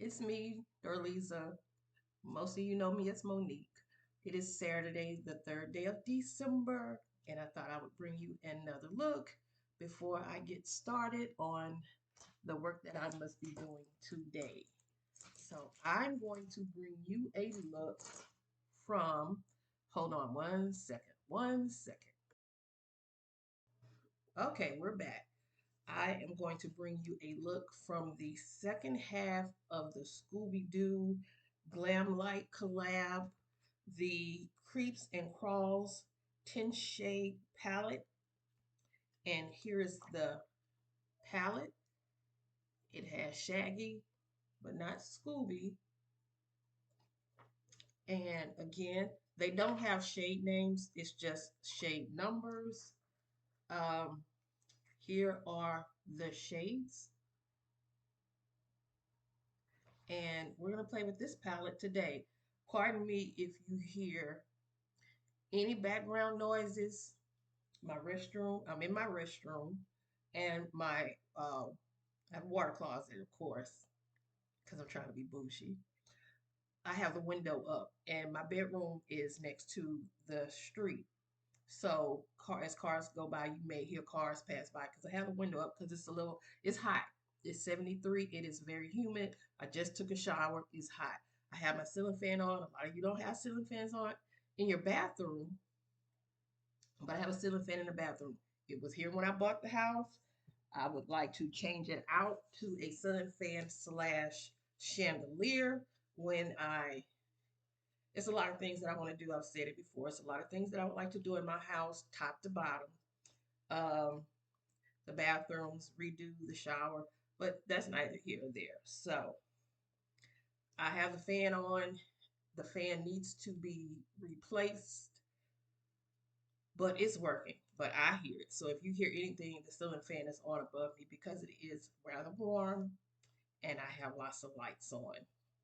It's me, Dorliza. Most of you know me as Monique. It is Saturday, the third day of December, and I thought I would bring you another look before I get started on the work that I must be doing today. So I'm going to bring you a look from, hold on one second. Okay, we're back. I am going to bring you a look from the second half of the Scooby Doo Glamlite collab, the Creeps and Crawls 10 shade palette. And here is the palette. It has Shaggy, but not Scooby. And again, they don't have shade names, it's just shade numbers. Um, Here are the shades. And we're going to play with this palette today. Pardon me if you hear any background noises. My restroom, I'm in my restroom, and I have a water closet, of course, because I'm trying to be bougie. I have the window up, and my bedroom is next to the street. So as cars go by, you may hear cars pass by because I have the window up because it's hot. It's 73. It is very humid. I just took a shower. It's hot. I have my ceiling fan on. A lot of you don't have ceiling fans on in your bathroom, but I have a ceiling fan in the bathroom. It was here when I bought the house. I would like to change it out to a ceiling fan slash chandelier when I it's a lot of things that I want to do. I've said it before. It's a lot of things that I would like to do in my house, top to bottom. Um, the bathrooms, redo the shower, but that's neither here or there. So I have the fan on. The fan needs to be replaced, but it's working. But I hear it. So if you hear anything, the ceiling fan is on above me because it is rather warm and I have lots of lights on,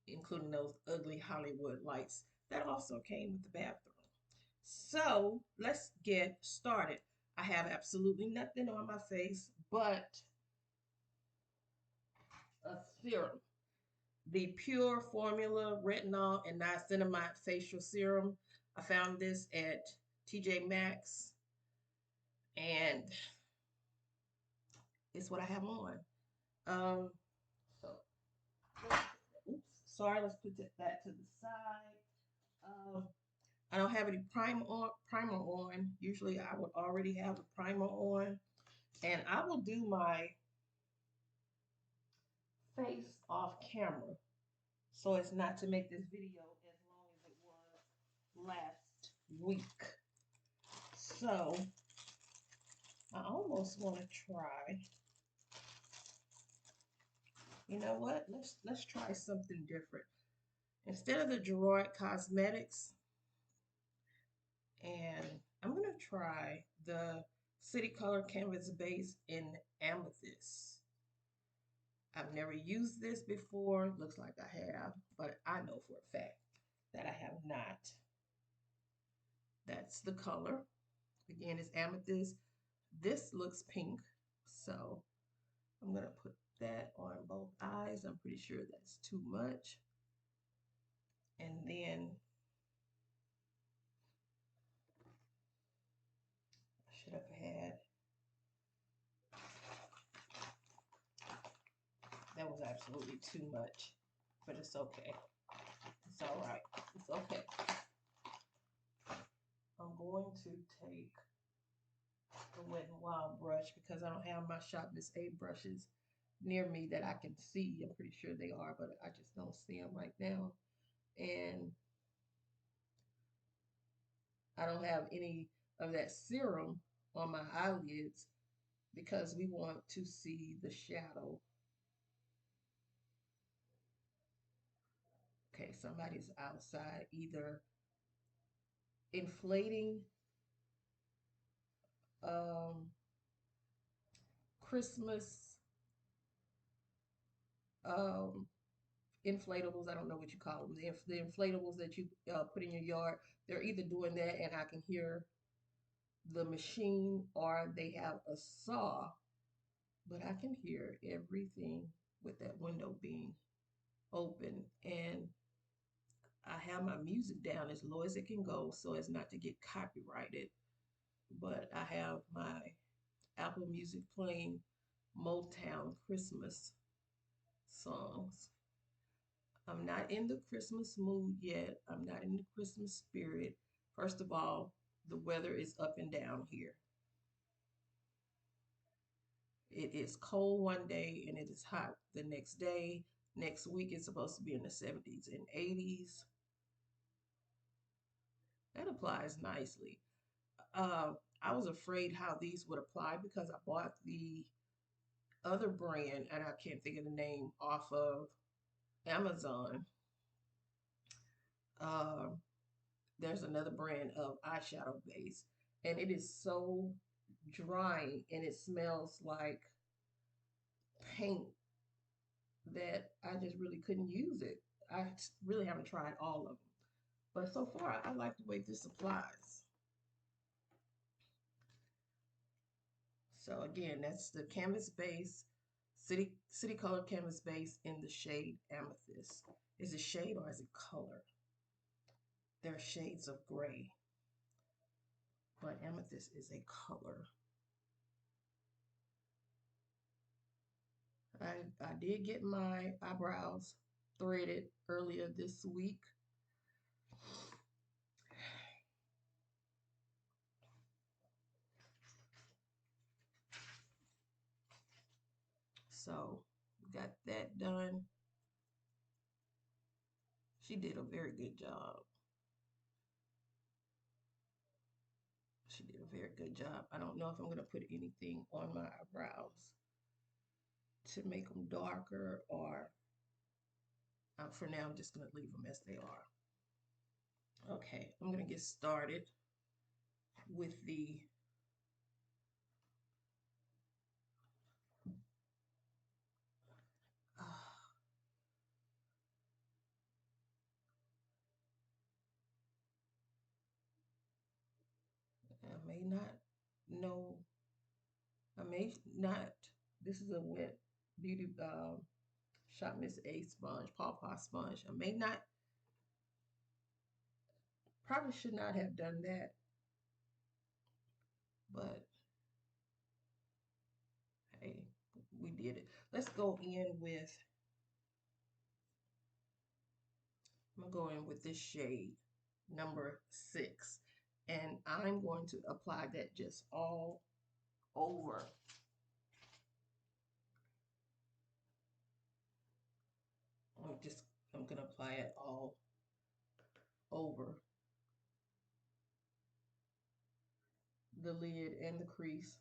including those ugly Hollywood lights that also came with the bathroom. So let's get started. I have absolutely nothing on my face but a serum. The Pure Formula Retinol and Niacinamide Facial Serum. I found this at TJ Maxx and it's what I have on. Um, so, oops, sorry, let's put that to the side. I don't have any primer on. Usually I would already have a primer on. And I will do my face off camera so as not to make this video as long as it was last week. So I almost want to try. You know what? Let's try something different. Instead of the Gerard Cosmetics, and I'm gonna try the City Color Canvas Base in Amethyst. I've never used this before. Looks like I have, but I know for a fact that I have not. That's the color. Again, it's Amethyst. This looks pink, so I'm gonna put that on both eyes. I'm pretty sure that's too much. And then I should have had, that was absolutely too much, but it's okay. It's all right. It's okay. I'm going to take the Wet n Wild brush because I don't have my Shop Miss A brushes near me that I can see. I'm pretty sure they are, but I just don't see them right now. And I don't have any of that serum on my eyelids because we want to see the shadow. Okay, somebody's outside either inflating um, Christmas um, inflatables. I don't know what you call them. The inflatables that you put in your yard. They're either doing that, and I can hear the machine, or they have a saw, but I can hear everything with that window being open, and I have my music down as low as it can go so as not to get copyrighted. But I have my Apple Music playing Motown Christmas songs. I'm not in the Christmas mood yet. I'm not in the Christmas spirit. First of all, the weather is up and down here. It is cold one day and it is hot the next day. Next week it's supposed to be in the 70s and 80s. That applies nicely. Uh, I was afraid how these would apply because I bought the other brand, and I can't think of the name, off of Amazon. Uh, there's another brand of eyeshadow base, and it is so drying and it smells like paint that I just really couldn't use it. I really haven't tried all of them, but so far I like the way this applies. So again, that's the canvas base, city color canvas base in the shade Amethyst. Is it shade or is it color? There are shades of gray, but Amethyst is a color. I did get my eyebrows threaded earlier this week. So got that done. She did a very good job. She did a very good job. I don't know if I'm going to put anything on my eyebrows to make them darker, or for now I'm just going to leave them as they are. Okay, I'm going to get started with the I may not know, I may not, this is a wet beauty Shop Miss A sponge, Paw sponge. I may not, probably should not have done that, but hey, we did it. Let's go in with, I'm gonna go in with this shade, number 6. And I'm going to apply that just all over. I'm gonna apply it all over the lid and the crease.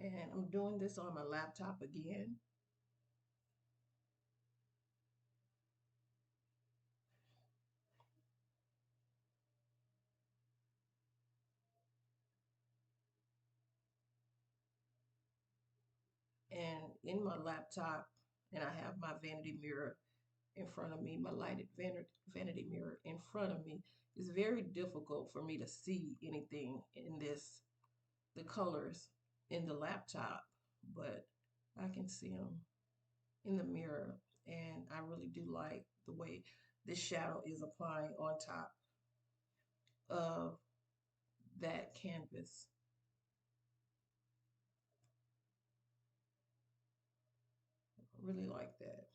And I'm doing this on my laptop again. And in my laptop, and I have my vanity mirror in front of me, my lighted vanity mirror in front of me. It's very difficult for me to see anything in this, the colors in the laptop, but I can see them in the mirror. And I really do like the way this shadow is applying on top of that canvas. I really like that.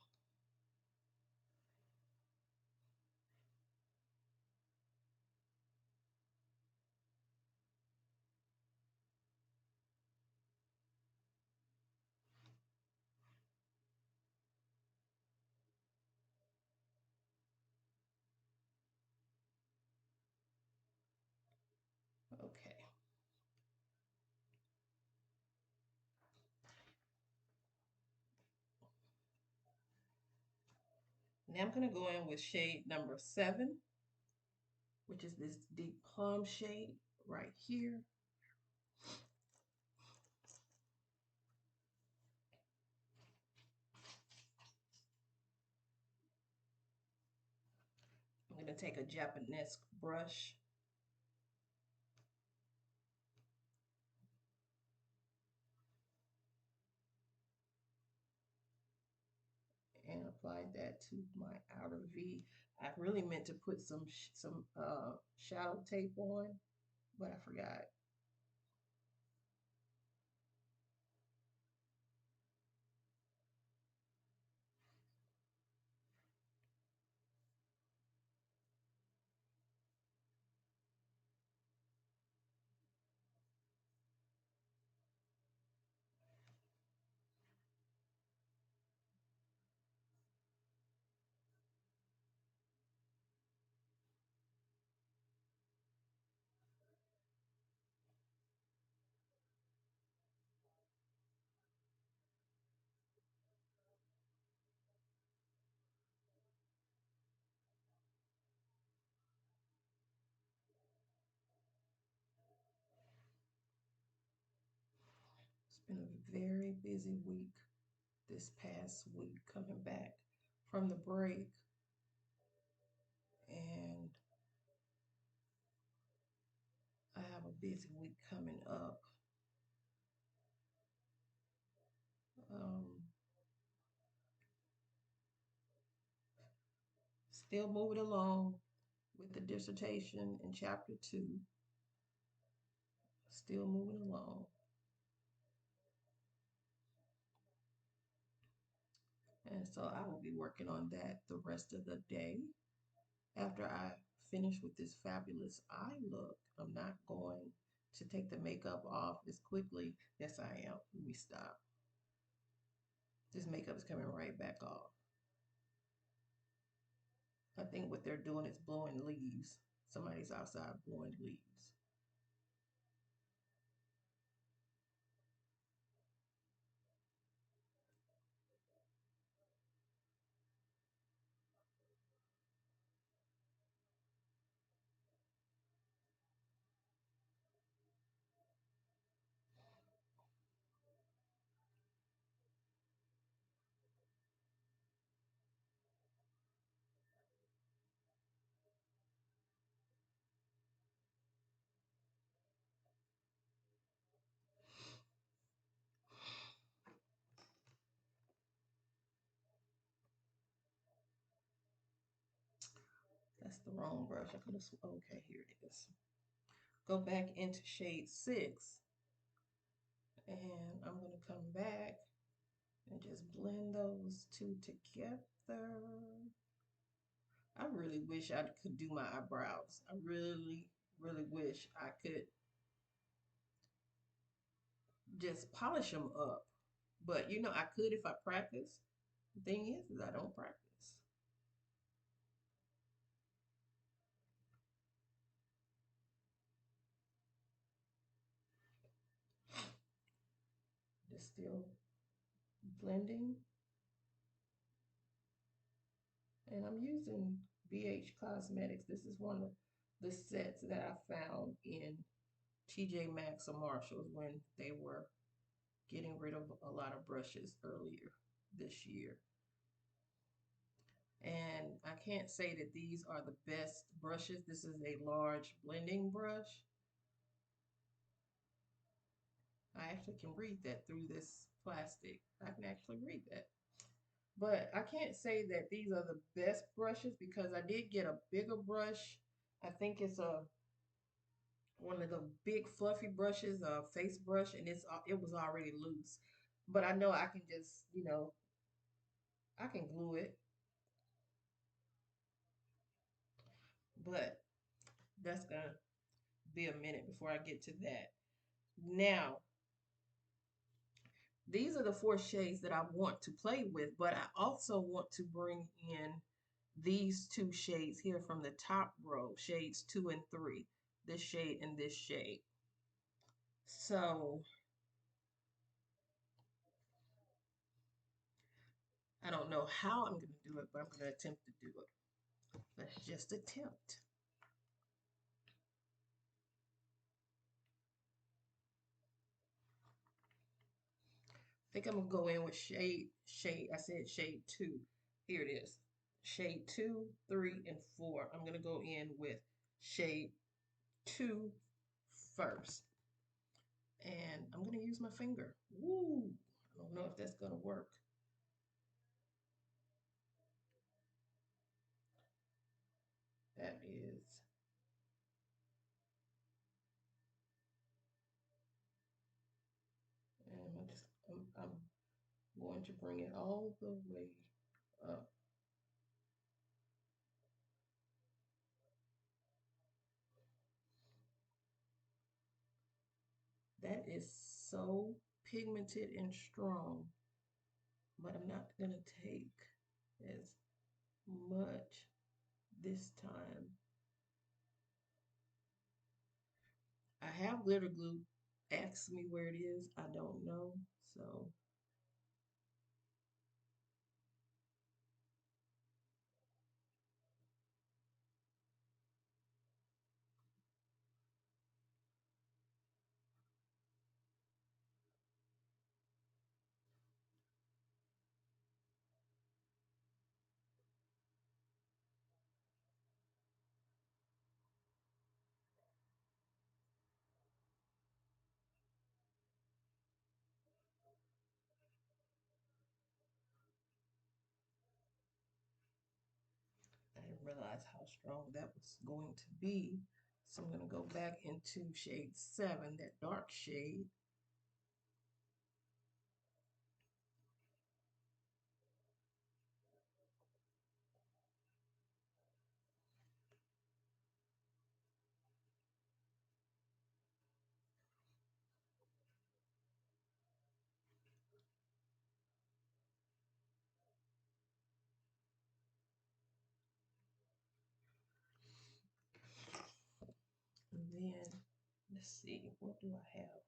Okay. I'm going to go in with shade number 7, which is this deep plum shade right here. I'm going to take a Japanese brush and apply that to my outer V. I really meant to put some shadow tape on, but I forgot. It's been a very busy week this past week coming back from the break, and I have a busy week coming up. Um, Still moving along with the dissertation in chapter 2. Still moving along. And so I will be working on that the rest of the day. After I finish with this fabulous eye look, I'm not going to take the makeup off as quickly. Yes, I am. Let me stop. This makeup is coming right back off. I think what they're doing is blowing leaves. Somebody's outside blowing leaves. That's the wrong brush. I could have, okay, here it is. Go back into shade 6, and I'm going to come back and just blend those two together. I really wish I could do my eyebrows. I really, really wish I could just polish them up. But you know, I could if I practice. The thing is I don't practice. Just still blending. And I'm using BH Cosmetics. This is one of the sets that I found in TJ Maxx or Marshalls when they were getting rid of a lot of brushes earlier this year. And I can't say that these are the best brushes. This is a large blending brush. I actually can read that through this plastic. I can actually read that. But I can't say that these are the best brushes because I did get a bigger brush. I think it's a one of the big fluffy brushes, a face brush, and it was already loose. But I know I can just, I can glue it. But that's gonna be a minute before I get to that. Now, these are the 4 shades that I want to play with, but I also want to bring in these 2 shades here from the top row, shades 2 and 3, this shade and this shade. So I don't know how I'm going to do it, but I'm going to attempt to do it. Let's just attempt. I think I'm going to go in with shade. I said shade 2. Here it is. Shade 2, 3, and 4. I'm going to go in with shade 2 first. And I'm going to use my finger. Woo! I don't know if that's going to work. That is, and I'm going to bring it all the way up. That is so pigmented and strong, but I'm not going to take as much this time. I have glitter glue. Ask me where it is. I don't know. So I didn't realize how strong that was going to be. So I'm going to go back into shade 7, that dark shade. And then, let's see, what do I have?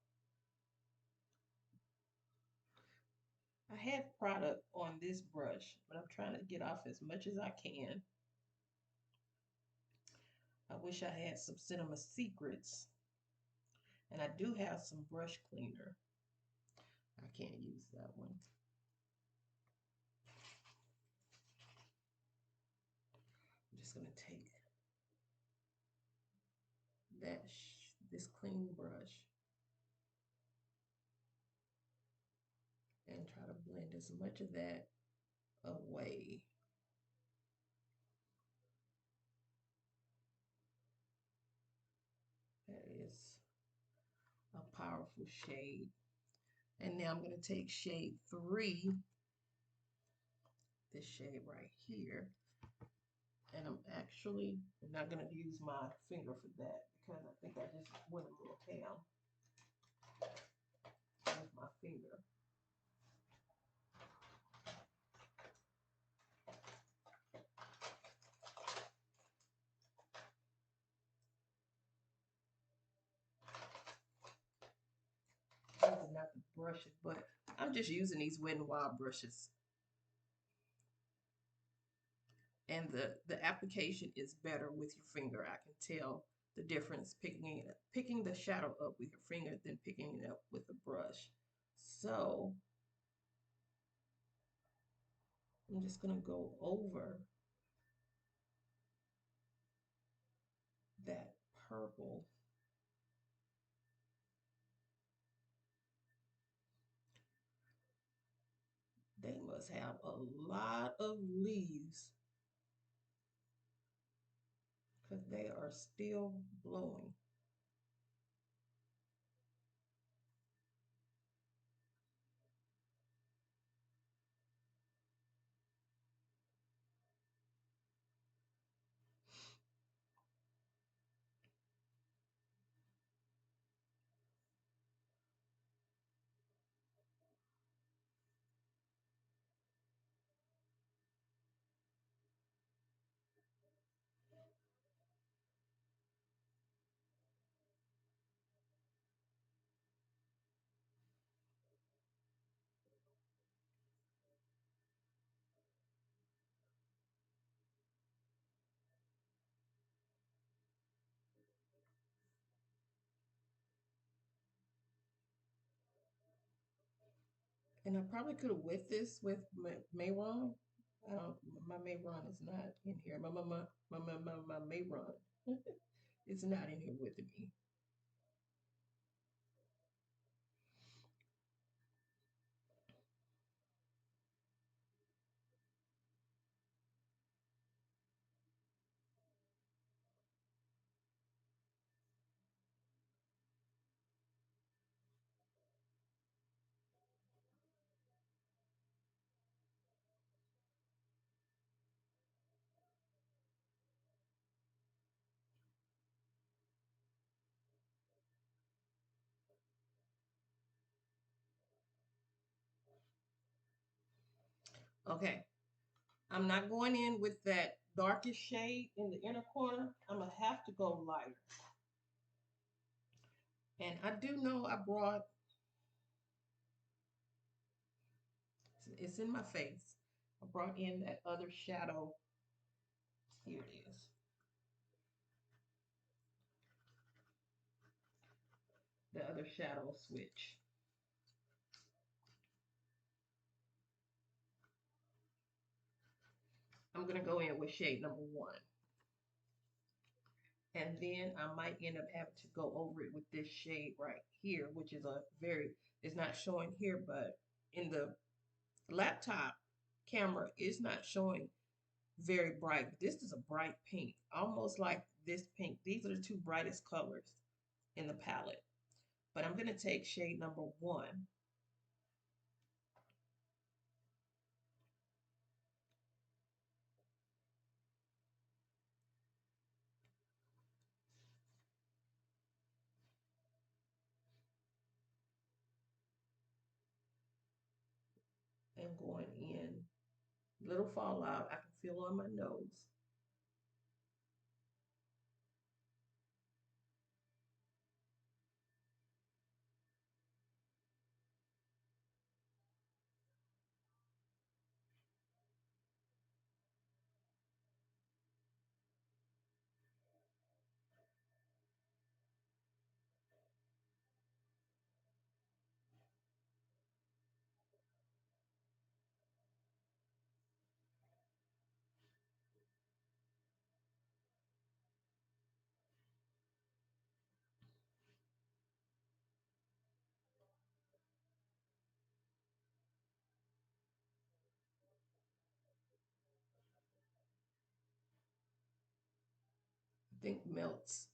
I had product on this brush, but I'm trying to get off as much as I can. I wish I had some Cinema Secrets, and I do have some brush cleaner. I can't use that one. I'm just going to take this clean brush and try to blend as much of that away. That is a powerful shade. And now I'm going to take shade 3, this shade right here, and I'm actually not going to use my finger for that because I think I just went a little ham with my finger. These are not the brushes, but I'm just using these Wet n Wild brushes. And the application is better with your finger. I can tell the difference picking the shadow up with your finger than picking it up with a brush. So I'm just going to go over that purple. They must have a lot of leaves because they are still blowing. And I probably could have with this with Mayron. I don't. My Mayron is not in here. My Mayron is not in here with me. Okay, I'm not going in with that darkest shade in the inner corner. I'm gonna have to go lighter. And I do know I brought. It's in my face. I brought in that other shadow. Here it is. The other shadow switch. I'm gonna go in with shade number one. And then I might end up having to go over it with this shade right here, which is a very, it's not showing here, but in the laptop camera, it's not showing very bright. But this is a bright pink, almost like this pink. These are the two brightest colors in the palette. But I'm going to take shade number one and going in. Little fallout I can feel on my nose. I think melts.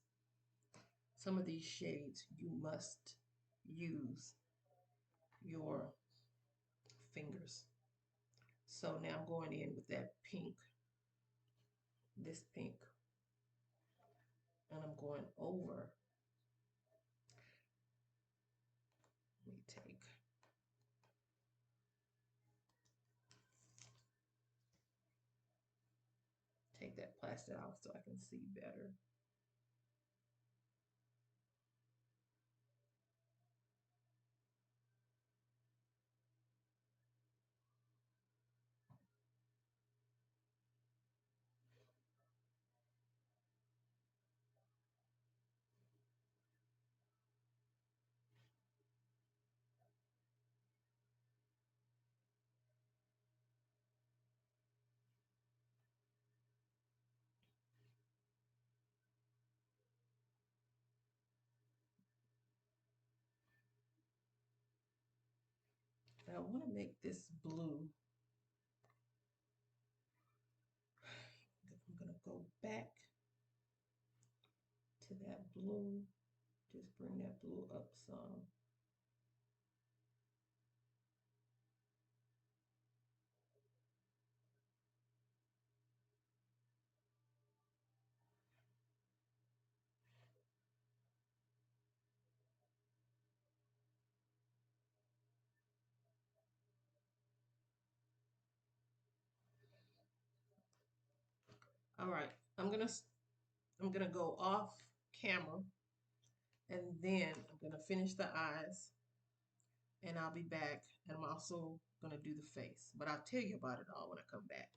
Some of these shades you must use your fingers. So now I'm going in with that pink, this pink, and I'm going over. Let me take that plastic off so I can see better. Now I want to make this blue. I'm going to go back to that blue. Just bring that blue up some. All right, I'm gonna go off camera and then I'm gonna finish the eyes and I'll be back and I'm also gonna do the face, but I'll tell you about it all when I come back.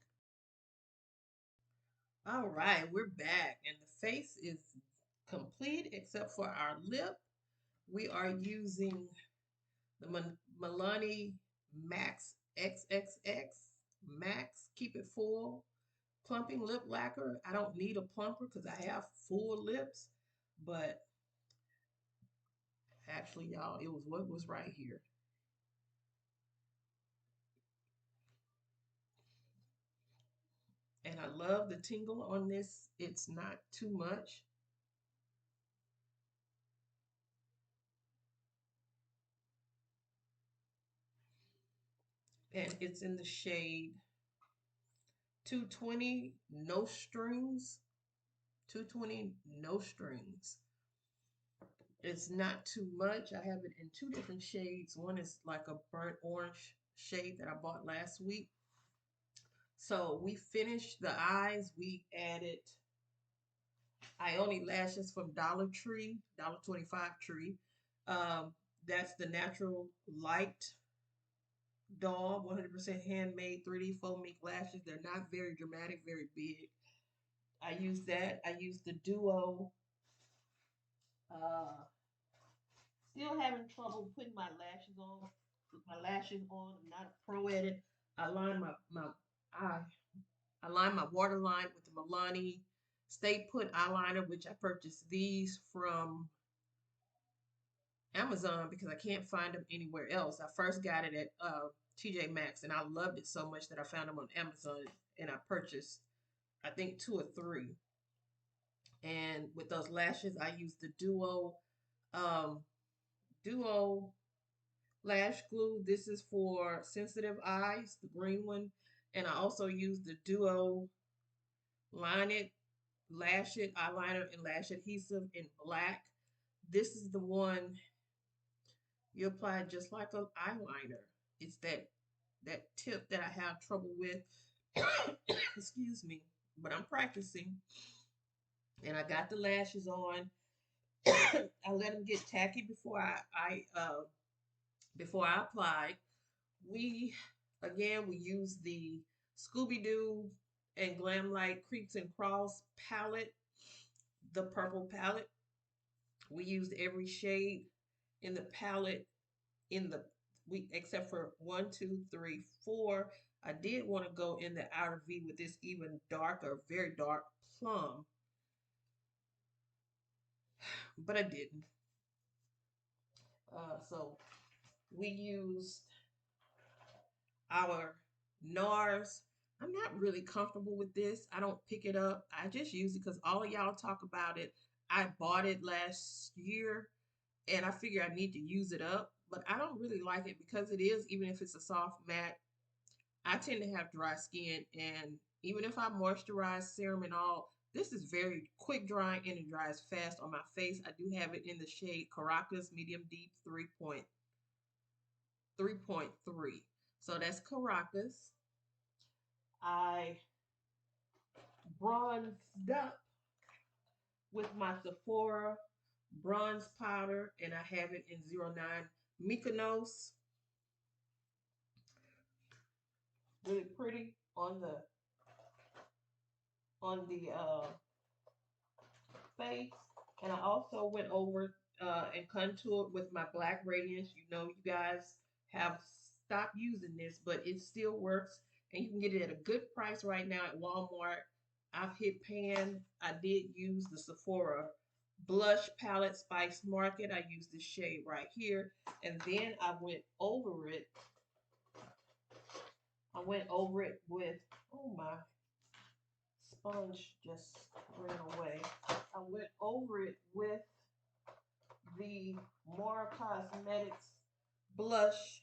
All right, we're back and the face is complete except for our lip. We are using the Milani Max XXX Max. Keep it full. Plumping lip lacquer. I don't need a plumper because I have full lips, but actually, y'all, it was what was right here. And I love the tingle on this. It's not too much. And it's in the shade 220 No Strings. 220 No Strings. It's not too much. I have it in two different shades. One is like a burnt orange shade that I bought last week. So we finished the eyes. We added Ioni lashes from Dollar Tree, $1.25 Tree. Um, that's the natural light doll, 100% handmade 3D foam mink lashes. They're not very dramatic, very big. I use that. I use the Duo. Uh, Still having trouble putting my lashes on. With my lashes on, I'm not a pro at it. I line my eye. I line my waterline with the Milani Stay Put eyeliner, which I purchased these from Amazon because I can't find them anywhere else. I first got it at TJ Maxx and I loved it so much that I found them on Amazon and I purchased, I think, two or three. And with those lashes, I use the um, Duo lash glue. This is for sensitive eyes, the green one. And I also use the Duo Line It, Lash It eyeliner and lash adhesive in black. This is the one you apply just like an eyeliner. It's that tip that I have trouble with. Excuse me, but I'm practicing. And I got the lashes on. I let them get tacky before I apply. We we use the Scooby Doo and Glamlite Creeps and Crawls palette, the purple palette. We used every shade in the palette in the we except for one, two, three, four. I did want to go in the outer V with this even darker, very dark plum, but I didn't. So we used our NARS. I'm not really comfortable with this. I don't pick it up. I just use it because all of y'all talk about it. I bought it last year and I figure I need to use it up, but I don't really like it because it is, even if it's a soft matte, I tend to have dry skin, and even if I moisturize serum and all, this is very quick drying and it dries fast on my face. I do have it in the shade Caracas Medium Deep 3.3. So that's Caracas. I bronzed up with my Sephora bronze powder, and I have it in 09 Mykonos. Really pretty on the face. And I also went over and contoured with my Black Radiance. You know, you guys have stopped using this, but it still works. And you can get it at a good price right now at Walmart. I've hit pan. I did use the Sephora blush palette Spice Market. I used this shade right here. And then I went over it. I went over it with, oh my, sponge just ran away. I went over it with the More Cosmetics blush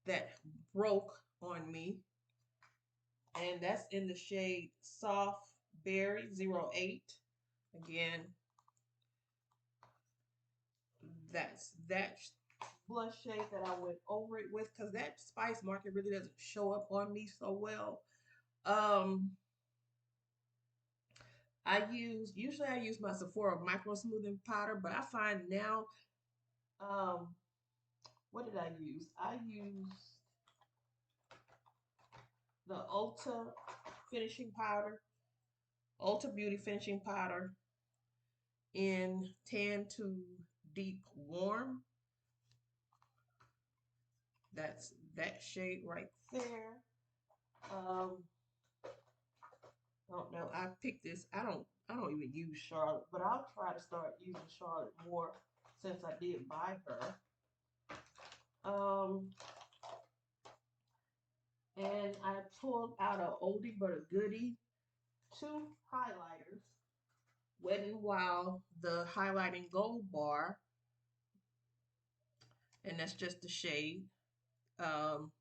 that broke on me. And that's in the shade Soft Berry 08. Again, that's that blush shade that I went over it with because that Spice Market really doesn't show up on me so well. Um, usually I use my Sephora micro smoothing powder, but I find now, um, what did I use? I used the finishing powder, Ulta Beauty finishing powder in Tan to Deep Warm. That's that shade right there. Um, I don't know. I picked this. I don't even use Charlotte, but I'll try to start using Charlotte more since I did buy her. Um, and I pulled out a oldie but a goodie, two highlighters. Wet n Wild, the highlighting gold bar, and that's just the shade. Um,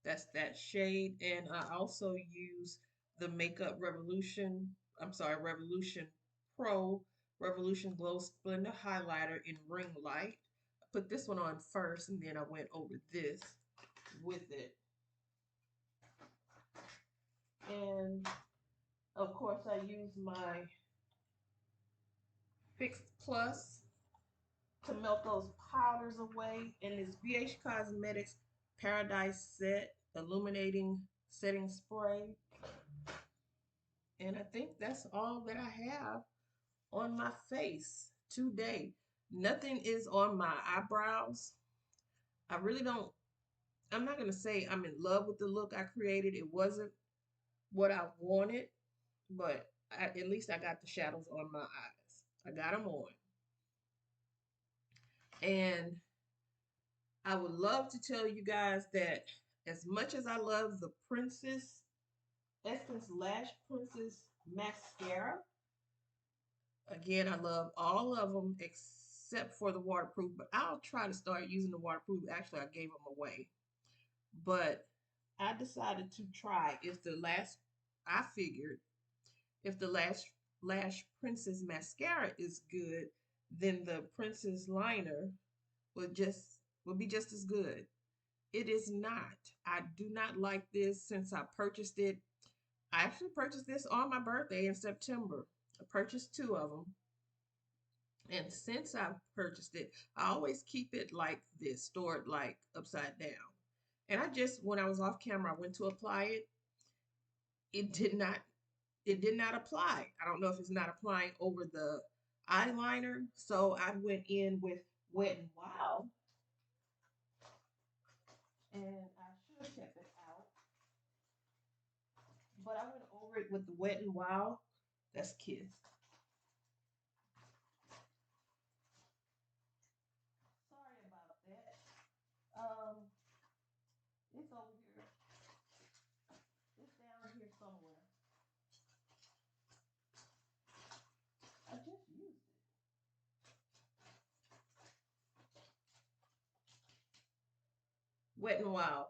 that's that shade, and I also use the Makeup Revolution. I'm sorry, Revolution Pro Revolution Glow Splendor highlighter in Ring Light. I put this one on first, and then I went over this with it. And of course, I use my Fix Plus to melt those powders away. And this BH Cosmetics Paradise Set Illuminating Setting Spray. And I think that's all that I have on my face today. Nothing is on my eyebrows. I really don't, I'm not going to say I'm in love with the look I created. It wasn't what I wanted, but at least I got the shadows on my eyes. I got them on. And I would love to tell you guys that as much as I love the Princess Essence Lash Princess Mascara, again, I love all of them except for the waterproof, but I'll try to start using the waterproof. Actually, I gave them away. But I decided to try I figured if the Lash Princess Mascara is good, then the Princess Liner will be just as good. It is not. I do not like this since I purchased it. I actually purchased this on my birthday in September. I purchased two of them. And since I've purchased it, I always keep it like this, stored like upside down. And when I was off camera, I went to apply it. It did not, it did not apply. I don't know if it's not applying over the eyeliner. So I went in with Wet n Wild, and I should have kept it out. But I went over it with the Wet n Wild. That's Kiss. Sorry about that. It's over here. It's down here somewhere. I just used it. Wet n Wild.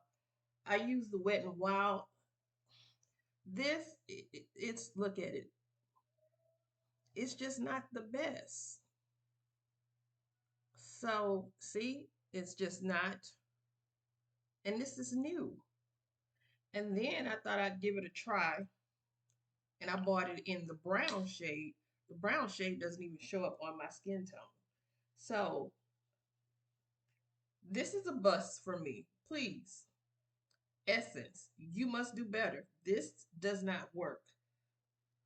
I use the Wet n Wild. It's look at it. It's just not the best. So see, it's just not. And this is new. And then I thought I'd give it a try, and I bought it in the brown shade. The brown shade doesn't even show up on my skin tone. So this is a bust for me. Please, Essence, you must do better. This does not work.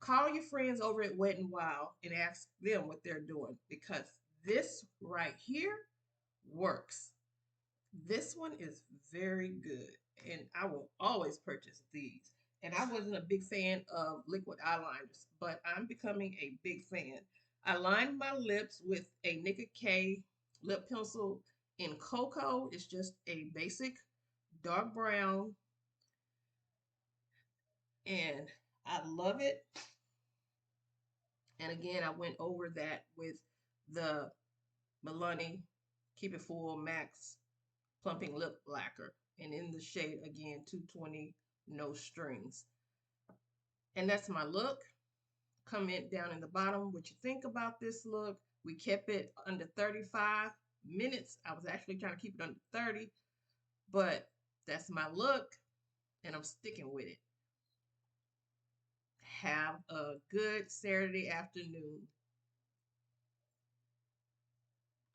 Call your friends over at Wet n Wild and ask them what they're doing, because this right here works. This one is very good, and I will always purchase these. And I wasn't a big fan of liquid eyeliners, but I'm becoming a big fan. I lined my lips with a Nicka K lip pencil in cocoa. It's just a basic dark brown, and I love it. And again, I went over that with the Milani Keep It Full Max Plumping Lip Lacquer. And in the shade, again, 220 No Strings. And that's my look. Comment down in the bottom what you think about this look. We kept it under 35 minutes. I was actually trying to keep it under 30. But that's my look. And I'm sticking with it. Have a good Saturday afternoon.